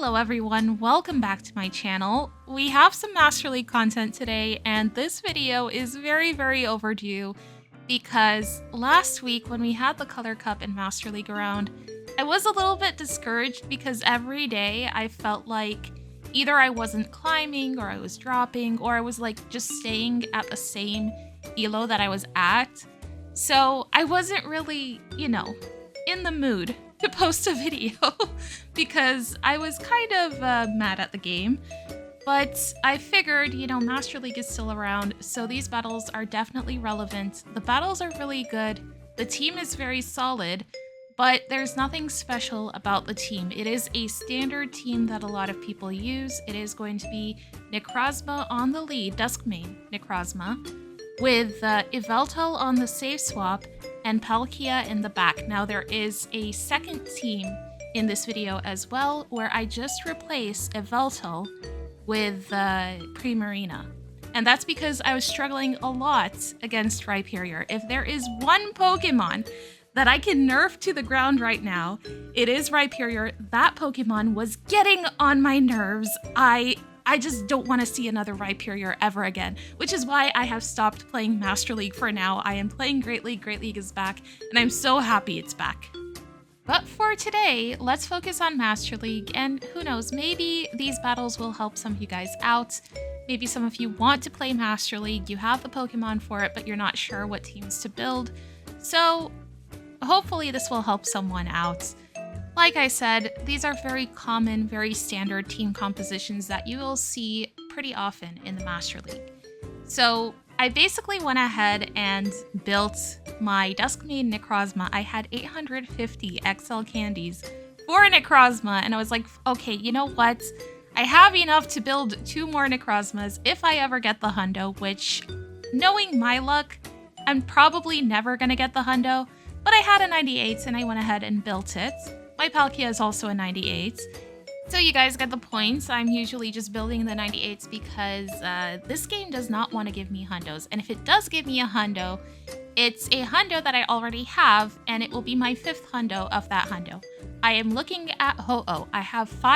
Hello everyone, welcome back to my channel. We have some Master League content today, and this video is very overdue because last week when we had the Color Cup and Master League around, I was a little bit discouraged because every day I felt like either I wasn't climbing or I was dropping or I was like just staying at the same elo that I was at. So I wasn't really, in the mood to post a video because I was kind of mad at the game. But I figured, Master League is still around, so these battles are definitely relevant. The battles are really good. The team is very solid, but there's nothing special about the team. It is a standard team that a lot of people use. It is going to be Necrozma on the lead, Dusk main Necrozma, with Yveltal on the safe swap and Palkia in the back. Now there is a second team in this video as well where I just replaced Yveltal with Primarina. And that's because I was struggling a lot against Rhyperior. If there is one Pokemon that I can nerf to the ground right now, it is Rhyperior. That Pokemon was getting on my nerves. I just don't want to see another Rhyperior ever again, which is why I have stopped playing Master League for now. I am playing Great League. Great League is back, and I'm so happy it's back. But for today, let's focus on Master League, and who knows, maybe these battles will help some of you guys out. Maybe some of you want to play Master League, you have the Pokemon for it, but you're not sure what teams to build. So hopefully this will help someone out. Like I said, these are very common, very standard team compositions that you will see pretty often in the Master League. So I basically went ahead and built my Dusk main Necrozma. I had 850 XL candies for Necrozma, and I was like, okay, you know what? I have enough to build 2 more Necrozmas if I ever get the hundo, which, knowing my luck, I'm probably never gonna get the hundo, but I had a 98 and I went ahead and built it. My Palkia is also a 98. So you guys get the points. I'm usually just building the 98s because this game does not want to give me hundos. And if it does give me a hundo, it's a hundo that I already have, and it will be my 5th hundo of that hundo. I am looking at Ho-Oh. I have 2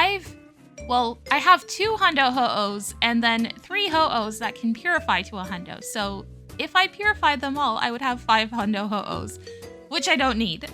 hundo Ho-Ohs and then 3 Ho-Ohs that can purify to a hundo. So if I purified them all, I would have 5 hundo Ho-Ohs, which I don't need.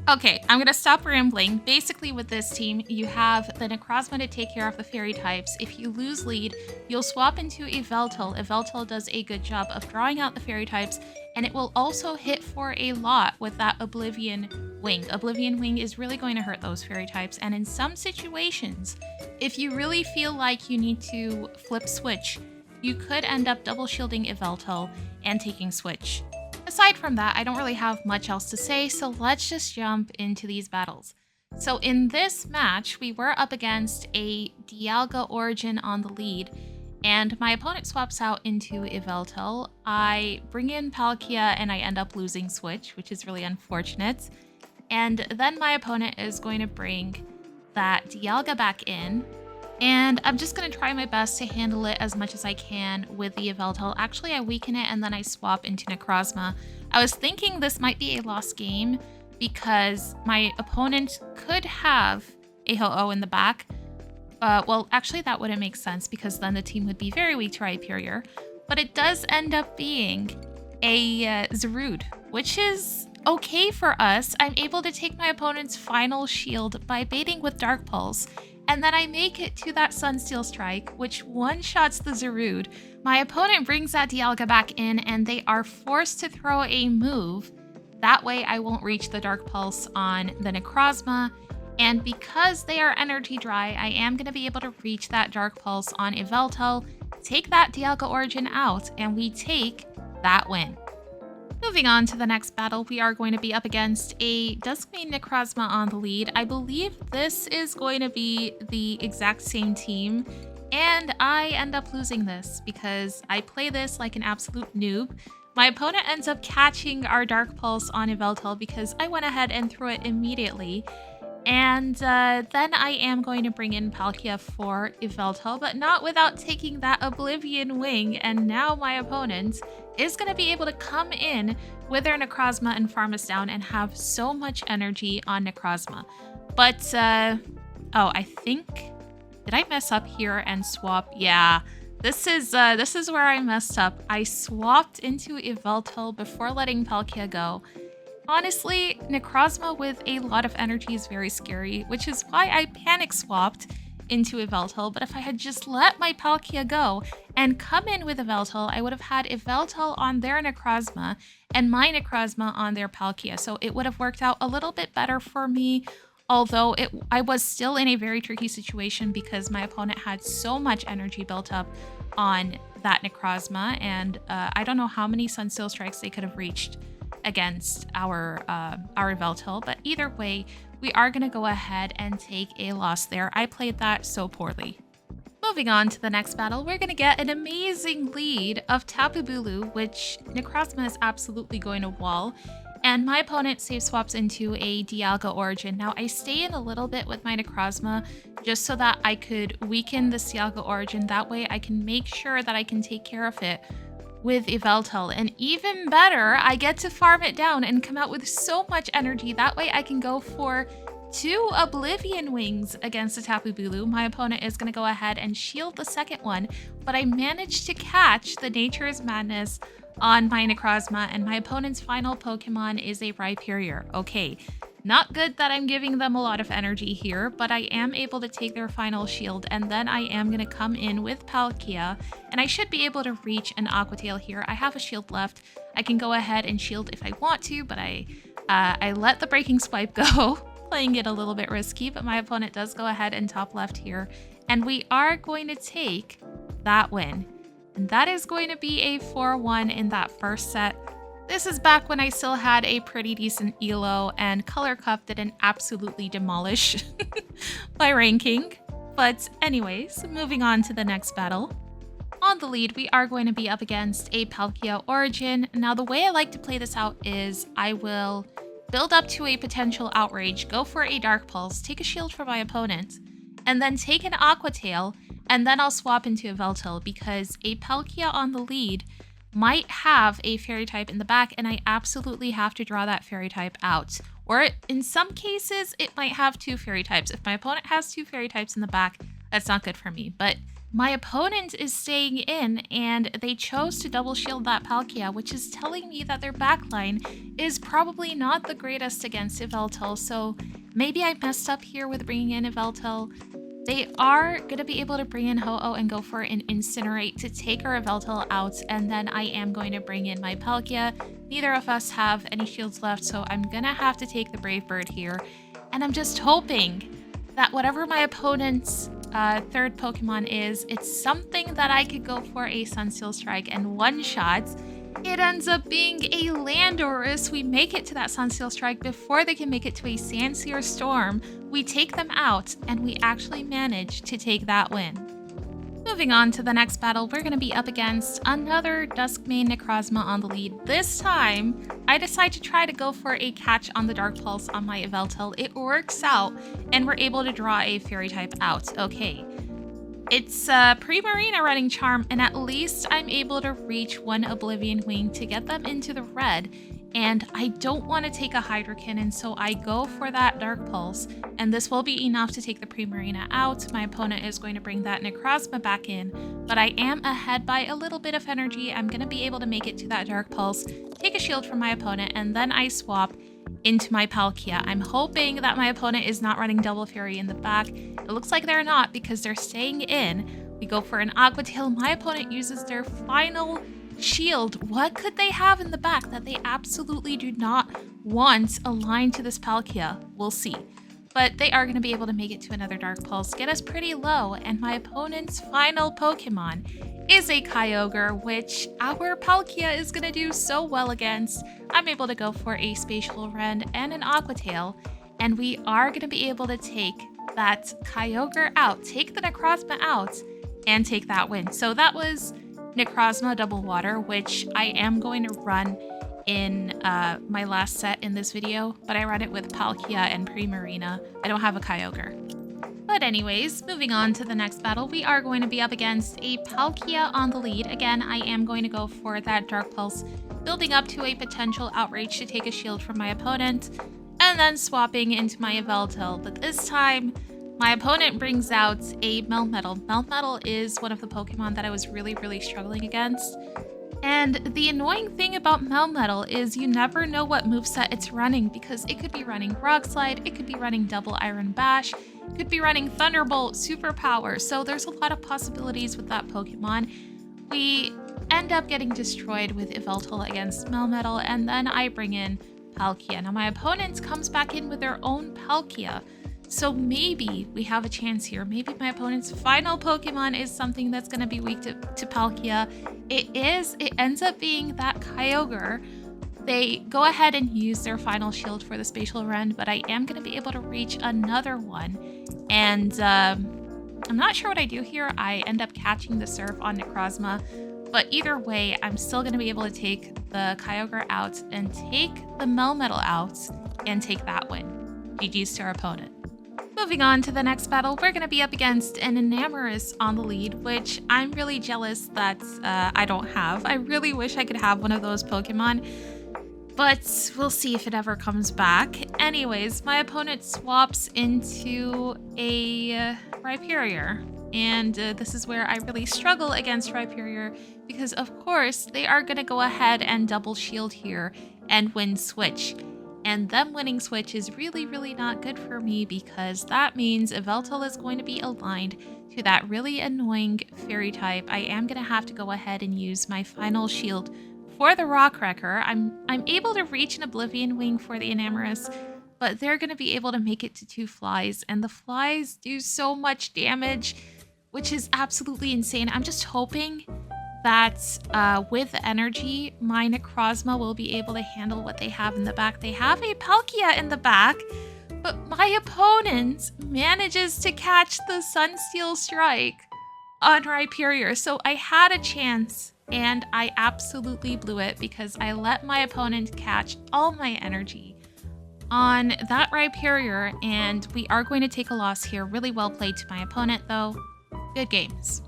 Okay, I'm gonna stop rambling. Basically with this team, you have the Necrozma to take care of the fairy types. If you lose lead, you'll swap into Yveltal. Yveltal does a good job of drawing out the fairy types, and it will also hit for a lot with that Oblivion Wing. Oblivion Wing is really going to hurt those fairy types, and in some situations, if you really feel like you need to flip switch, you could end up double shielding Yveltal and taking switch. Aside from that, I don't really have much else to say, so let's just jump into these battles. So in this match, we were up against a Dialga Origin on the lead, and my opponent swaps out into Yveltal. I bring in Palkia and I end up losing switch, which is really unfortunate. And then my opponent is going to bring that Dialga back in, and I'm just going to try my best to handle it as much as I can with the Yveltal. Actually, I weaken it and then I swap into Necrozma. I was thinking this might be a lost game because my opponent could have a Ho-Oh in the back. Well, actually, that wouldn't make sense because then the team would be very weak to Rhyperior. But it does end up being a Zarude, which is okay for us. I'm able to take my opponent's final shield by baiting with Dark Pulse. And then I make it to that Sunsteel Strike, which one-shots the Zarude. My opponent brings that Dialga back in, and they are forced to throw a move. That way I won't reach the Dark Pulse on the Necrozma. And because they are energy dry, I am going to be able to reach that Dark Pulse on Yveltal, take that Dialga Origin out, and we take that win. Moving on to the next battle, we are going to be up against a Dusk main Necrozma on the lead. I believe this is going to be the exact same team, and I end up losing this because I play this like an absolute noob. My opponent ends up catching our Dark Pulse on Yveltal because I went ahead and threw it immediately. And then I am going to bring in Palkia for Yveltal, but not without taking that Oblivion Wing, and now my opponent is going to be able to come in with their Necrozma and farm us down and have so much energy on Necrozma. But, oh, I think Did I mess up here and swap? Yeah, this is where I messed up. I swapped into Yveltal before letting Palkia go. Honestly, Necrozma with a lot of energy is very scary, which is why I panic swapped into Yveltal. But if I had just let my Palkia go and come in with Yveltal, I would have had Yveltal on their Necrozma and my Necrozma on their Palkia. So it would have worked out a little bit better for me, although I was still in a very tricky situation because my opponent had so much energy built up on that Necrozma, and I don't know how many Sunsteel Strikes they could have reached against our Yveltal, but either way, we are going to go ahead and take a loss there. I played that so poorly. Moving on to the next battle, we're going to get an amazing lead of Tapu Bulu, which Necrozma is absolutely going to wall, and my opponent save swaps into a Dialga Origin. Now, I stay in a little bit with my Necrozma just so that I could weaken the Dialga Origin. That way I can make sure that I can take care of it with Yveltal, and even better, I get to farm it down and come out with so much energy. That way I can go for 2 Oblivion Wings against the Tapu Bulu. My opponent is going to go ahead and shield the second one, but I managed to catch the Nature's Madness on my Necrozma, and my opponent's final Pokemon is a Rhyperior. Okay, not good that I'm giving them a lot of energy here, but I am able to take their final shield, and then I am going to come in with Palkia, and I should be able to reach an Aqua Tail here. I have a shield left. I can go ahead and shield if I want to, but I let the Breaking Swipe go, playing it a little bit risky, but my opponent does go ahead and top left here, and we are going to take that win. And that is going to be a 4-1 in that first set. This is back when I still had a pretty decent elo, and Color Cup didn't absolutely demolish my ranking. But anyways, moving on to the next battle. On the lead, we are going to be up against a Palkia Origin. Now, the way I like to play this out is I will build up to a potential Outrage, go for a Dark Pulse, take a shield from my opponent, and then take an Aqua Tail, and then I'll swap into Yveltal because a Palkia on the lead might have a Fairy type in the back, and I absolutely have to draw that Fairy type out. Or in some cases, it might have 2 Fairy types. If my opponent has 2 Fairy types in the back, that's not good for me. But my opponent is staying in, and they chose to double shield that Palkia, which is telling me that their backline is probably not the greatest against Yveltal. So maybe I messed up here with bringing in Yveltal. They are going to be able to bring in Ho-Oh and go for an Incinerate to take our Yveltal out, and then I am going to bring in my Palkia. Neither of us have any shields left, so I'm going to have to take the Brave Bird here. And I'm just hoping that whatever my opponent's third Pokemon is, it's something that I could go for a Sunsteel Strike and one-shot. It ends up being a Landorus. We make it to that Sunsteel Strike before they can make it to a Sandsear Storm. We take them out, and we actually manage to take that win. Moving on to the next battle, we're going to be up against another Duskmane Necrozma on the lead. This time, I decide to try to go for a catch on the Dark Pulse on my Yveltal. It works out, and we're able to draw a Fairy type out. Okay. It's Primarina running Charm, and at least I'm able to reach 1 Oblivion Wing to get them into the red, and I don't want to take a Hydro Cannon, so I go for that Dark Pulse, and this will be enough to take the Primarina out. My opponent is going to bring that Necrozma back in, but I am ahead by a little bit of energy. I'm going to be able to make it to that Dark Pulse, take a shield from my opponent, and then I swap into my Palkia. I'm hoping that my opponent is not running Double Fury in the back. It looks like they're not because they're staying in. We go for an Aqua Tail. My opponent uses their final shield. What could they have in the back that they absolutely do not want aligned to this Palkia? We'll see. But they are going to be able to make it to another Dark Pulse, get us pretty low, and my opponent's final Pokemon is a Kyogre, which our Palkia is going to do so well against. I'm able to go for a Spatial Rend and an Aqua Tail, and we are going to be able to take that Kyogre out, take the Necrozma out, and take that win. So that was Necrozma Double Water, which I am going to run in my last set in this video, but I run it with Palkia and Primarina. I don't have a Kyogre. But anyways, moving on to the next battle, we are going to be up against a Palkia on the lead. Again, I am going to go for that Dark Pulse, building up to a potential Outrage to take a shield from my opponent, and then swapping into my Yveltal. But this time, my opponent brings out a Melmetal. Melmetal is one of the Pokemon that I was really struggling against. And the annoying thing about Melmetal is you never know what moveset it's running, because it could be running Rock Slide, it could be running Double Iron Bash, it could be running Thunderbolt, Superpower. So there's a lot of possibilities with that Pokemon. We end up getting destroyed with Yveltal against Melmetal, and then I bring in Palkia. Now my opponent comes back in with their own Palkia. So maybe we have a chance here. Maybe my opponent's final Pokemon is something that's going to be weak to Palkia. It is. It ends up being that Kyogre. They go ahead and use their final shield for the Spatial Rend, but I am going to be able to reach another one. And I'm not sure what I do here. I end up catching the Surf on Necrozma. But either way, I'm still going to be able to take the Kyogre out and take the Melmetal out and take that win. GG's to our opponent. Moving on to the next battle, we're going to be up against an Enamorus on the lead, which I'm really jealous that I don't have. I really wish I could have one of those Pokemon, but we'll see if it ever comes back. Anyways, my opponent swaps into a Rhyperior, and this is where I really struggle against Rhyperior, because of course they are going to go ahead and double shield here and win Switch. And them winning Switch is really not good for me, because that means Yveltal is going to be aligned to that really annoying Fairy type. I am going to have to go ahead and use my final shield for the Rock Wrecker. I'm able to reach an Oblivion Wing for the Enamorus, but they're going to be able to make it to 2 flies, and the flies do so much damage, which is absolutely insane. I'm just hoping that with energy, my Necrozma will be able to handle what they have in the back. They have a Palkia in the back, but my opponent manages to catch the Sunsteel Strike on Rhyperior. So I had a chance, and I absolutely blew it, because I let my opponent catch all my energy on that Rhyperior, and we are going to take a loss here. Really well played to my opponent, though. Good games.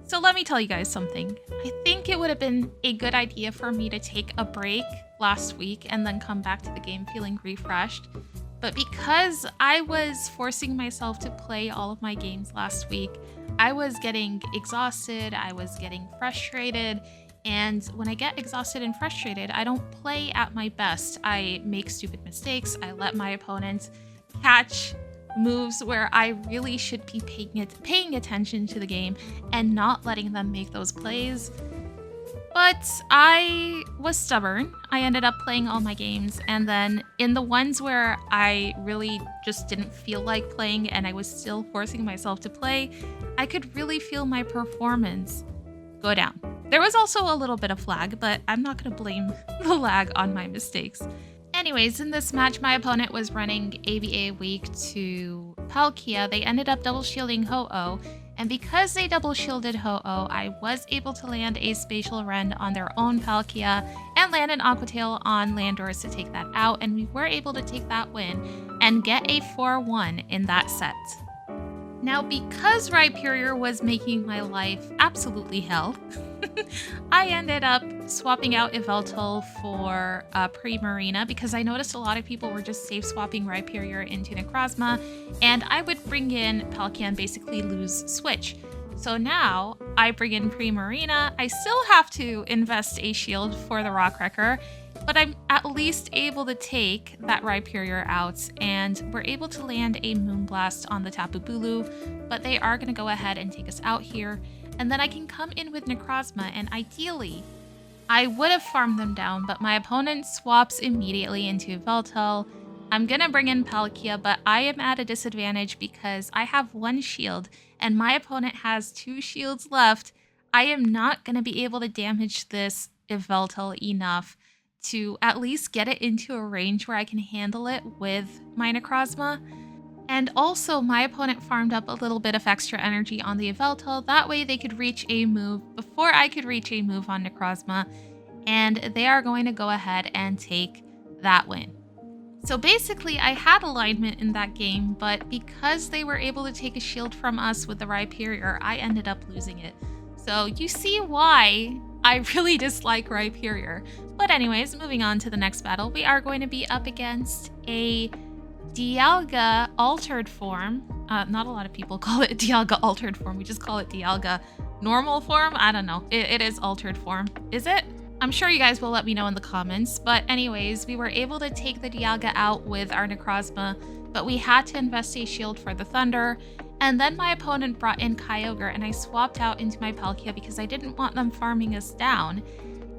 So let me tell you guys something. I think it would have been a good idea for me to take a break last week and then come back to the game feeling refreshed. But because I was forcing myself to play all of my games last week, I was getting exhausted, I was getting frustrated, and when I get exhausted and frustrated, I don't play at my best. I make stupid mistakes, I let my opponent catch moves where I really should be paying attention to the game and not letting them make those plays. But I was stubborn. I ended up playing all my games, and then in the ones where I really just didn't feel like playing and I was still forcing myself to play, I could really feel my performance go down. There was also a little bit of lag, but I'm not going to blame the lag on my mistakes. Anyways, in this match, my opponent was running AVA weak to Palkia. They ended up double shielding Ho-Oh, and because they double shielded Ho-Oh, I was able to land a Spatial Rend on their own Palkia and land an Aqua Tail on Landorus to take that out, and we were able to take that win and get a 4-1 in that set. Now, because Rhyperior was making my life absolutely hell, I ended up swapping out Yveltal for Primarina, because I noticed a lot of people were just safe swapping Rhyperior into Necrozma, and I would bring in Palkia and basically lose Switch. So now I bring in Primarina. I still have to invest a shield for the Rock Wrecker, but I'm at least able to take that Rhyperior out, and we're able to land a Moonblast on the Tapu Bulu, but they are going to go ahead and take us out here, and then I can come in with Necrozma, and ideally, I would have farmed them down, but my opponent swaps immediately into Yveltal. I'm going to bring in Palkia, but I am at a disadvantage because I have 1 shield, and my opponent has 2 shields left. I am not going to be able to damage this Yveltal enough to at least get it into a range where I can handle it with my Necrozma. And also, my opponent farmed up a little bit of extra energy on the Yveltal. That way they could reach a move before I could reach a move on Necrozma, and they are going to go ahead and take that win. So basically, I had alignment in that game, but because they were able to take a shield from us with the Rhyperior, I ended up losing it. So you see why I really dislike Rhyperior. But anyways, moving on to the next battle, we are going to be up against a Dialga altered form Not a lot of people call it Dialga altered form. We just call it Dialga normal form. I don't know. It is altered form. Is it? I'm sure you guys will let me know in the comments. But anyways, we were able to take the Dialga out with our Necrozma, but we had to invest a shield for the Thunder. And then my opponent brought in Kyogre, and I swapped out into my Palkia because I didn't want them farming us down.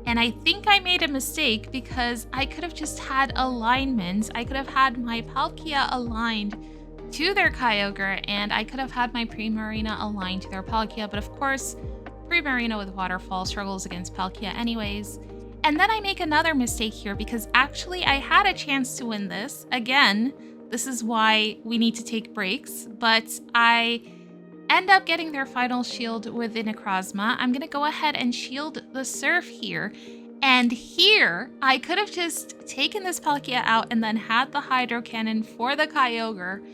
And I think I made a mistake because I could have just had alignment. I could have had my Palkia aligned to their Kyogre, and I could have had my Primarina aligned to their Palkia, but of course, Primarina with Waterfall struggles against Palkia anyways. And then I make another mistake here because actually I had a chance to win this. Again, this is why we need to take breaks, but I end up getting their final shield with the Necrozma. I'm gonna go ahead and shield the Surf here. And here, I could have just taken this Palkia out and then had the Hydro Cannon for the Kyogre.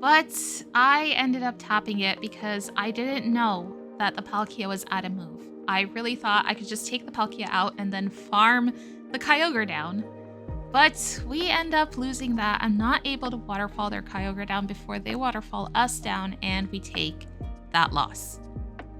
But I ended up tapping it because I didn't know that the Palkia was out of move. I really thought I could just take the Palkia out and then farm the Kyogre down. But we end up losing that. I'm not able to waterfall their Kyogre down before they waterfall us down, and we take that loss.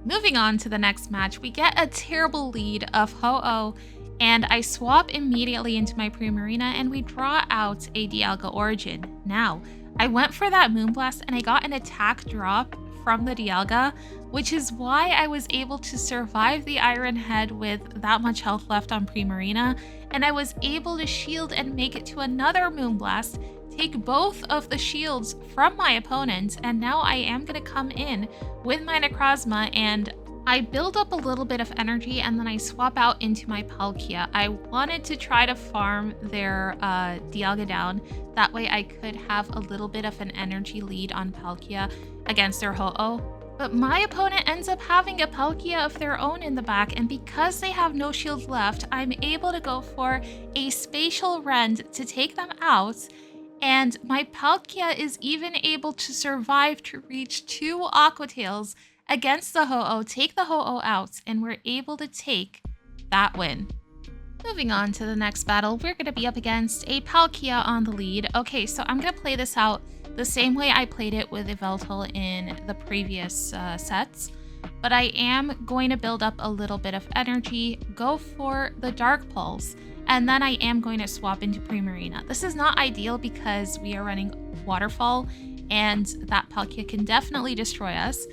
Moving on to the next match, we get a terrible lead of Ho-Oh, and I swap immediately into my Primarina and we draw out a Dialga Origin. Now, I went for that Moonblast and I got an attack drop from the Dialga, which is why I was able to survive the Iron Head with that much health left on Primarina, and I was able to shield and make it to another Moonblast, take both of the shields from my opponent, and now I am going to come in with my Necrozma and I build up a little bit of energy and then I swap out into my Palkia. I wanted to try to farm their Dialga down. That way I could have a little bit of an energy lead on Palkia against their Ho-Oh. But my opponent ends up having a Palkia of their own in the back, and because they have no shields left, I'm able to go for a Spatial Rend to take them out. And my Palkia is even able to survive to reach 2 Aqua Tails against the Ho-Oh, take the Ho-Oh out, and we're able to take that win. Moving on to the next battle, we're going to be up against a Palkia on the lead. Okay, so I'm going to play this out the same way I played it with Yveltal in the previous sets, but I am going to build up a little bit of energy, go for the Dark Pulse, and then I am going to swap into Primarina. This is not ideal because we are running Waterfall, and that Palkia can definitely destroy us.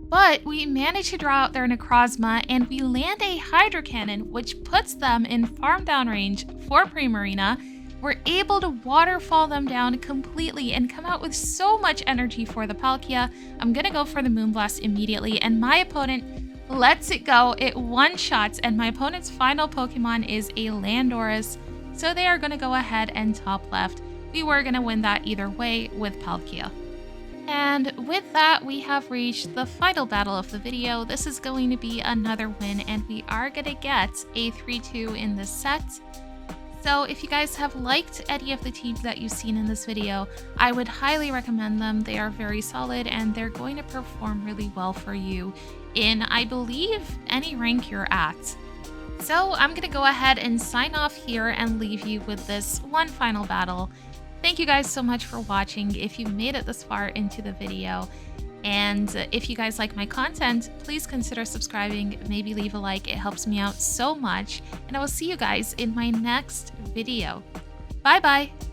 But we manage to draw out their Necrozma, and we land a Hydro Cannon, which puts them in farm down range for Primarina. We're able to waterfall them down completely and come out with so much energy for the Palkia. I'm gonna go for the Moonblast immediately, and my opponent lets it go. It one-shots, and my opponent's final Pokemon is a Landorus, so they are gonna go ahead and top left. We were gonna win that either way with Palkia. And with that, we have reached the final battle of the video. This is going to be another win, and we are going to get a 3-2 in this set. So if you guys have liked any of the teams that you've seen in this video, I would highly recommend them. They are very solid, and they're going to perform really well for you in, I believe, any rank you're at. So I'm going to go ahead and sign off here and leave you with this one final battle. Thank you guys so much for watching if you made it this far into the video. And if you guys like my content, please consider subscribing, maybe leave a like. It helps me out so much. And I will see you guys in my next video. Bye bye!